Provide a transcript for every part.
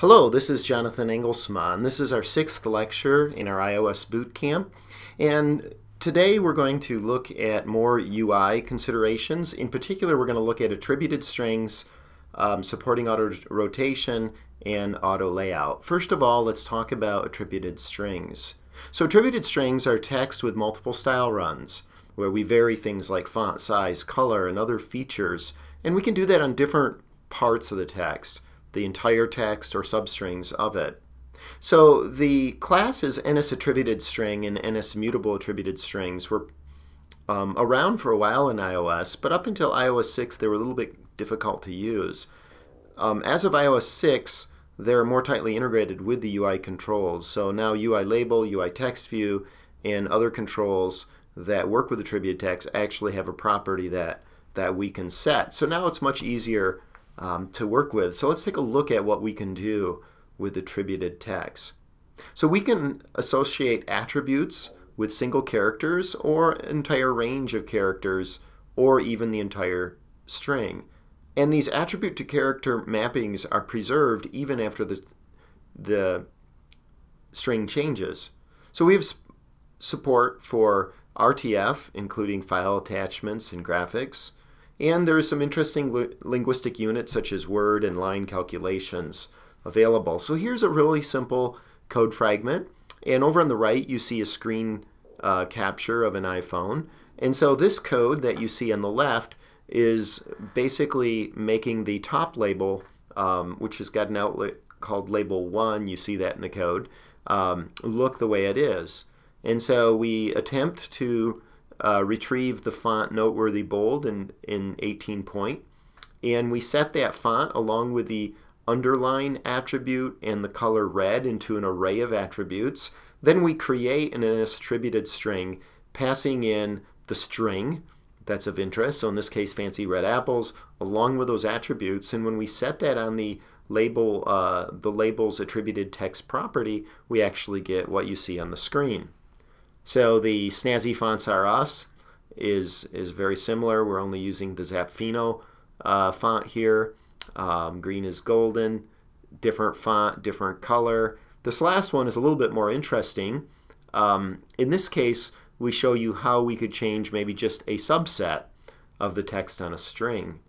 Hello, this is Jonathan Engelsman. This is our 6th lecture in our iOS Bootcamp, and today we're going to look at more UI considerations. In particular, we're going to look at attributed strings, supporting auto rotation, and auto layout. First of all, let's talk about attributed strings. So attributed strings are text with multiple style runs, where we vary things like font size, color, and other features, and we can do that on different parts of the text, the entire text or substrings of it. So the classes NS attributed string and NS mutable attributed strings were around for a while in iOS, but up until iOS 6 they were a little bit difficult to use. As of iOS 6, they're more tightly integrated with the UI controls. So now UI label, UI text view, and other controls that work with attributed text actually have a property that we can set. So now it's much easier to work with. So let's take a look at what we can do with attributed text. So we can associate attributes with single characters or an entire range of characters or even the entire string. And these attribute to character mappings are preserved even after the string changes. So we have support for RTF, including file attachments and graphics. And there are some interesting linguistic units such as word and line calculations available. So here's a really simple code fragment. And over on the right, you see a screen capture of an iPhone. And so this code that you see on the left is basically making the top label, which has got an outlet called label 1, you see that in the code, look the way it is. And so we attempt to retrieve the font noteworthy bold in 18 point, and we set that font along with the underline attribute and the color red into an array of attributes. Then we create an attributed string passing in the string that's of interest, so in this case fancy red apples, along with those attributes. And when we set that on the label, the label's attributed text property, we actually get what you see on the screen. So the Snazzy Fonts are us is very similar. We're only using the Zapfino font here. Green is golden, different font, different color. This last one is a little bit more interesting. In this case, we show you how we could change maybe just a subset of the text on a string.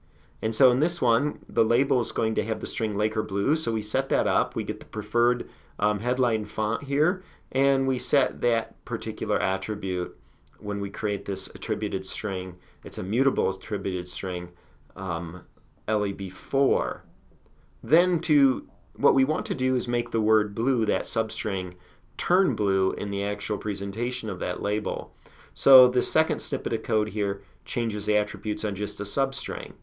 And so in this one, the label is going to have the string Laker Blue, so we set that up. We get the preferred headline font here, and we set that particular attribute when we create this attributed string. It's a mutable attributed string, LEB4. Then what we want to do is make the word blue, that substring, turn blue in the actual presentation of that label. So the second snippet of code here changes the attributes on just a substring.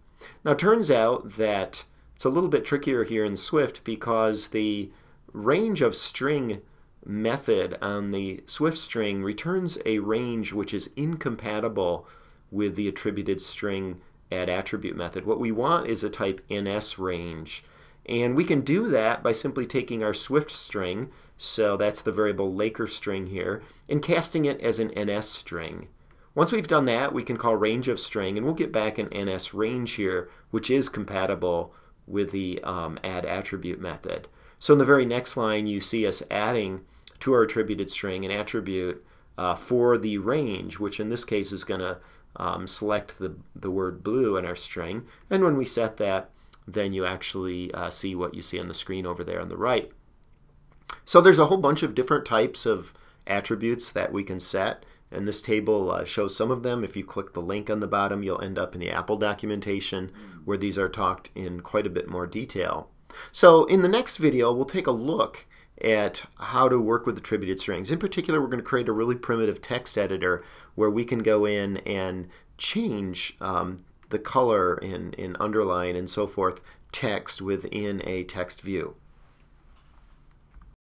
Now it turns out that it's a little bit trickier here in Swift because the range of string method on the Swift string returns a range which is incompatible with the attributed string add attribute method. What we want is a type NS range, and we can do that by simply taking our Swift string, so that's the variable Laker string here, and casting it as an NS string. Once we've done that, we can call range of string, and we'll get back an NS range here, which is compatible with the add attribute method. So in the very next line, you see us adding to our attributed string an attribute for the range, which in this case is going to select the word blue in our string. And when we set that, then you actually see what you see on the screen over there on the right. So there's a whole bunch of different types of attributes that we can set, and this table shows some of them. If you click the link on the bottom, you'll end up in the Apple documentation where these are talked in quite a bit more detail. So in the next video, we'll take a look at how to work with attributed strings. In particular, we're going to create a really primitive text editor where we can go in and change the color and underline and so forth text within a text view.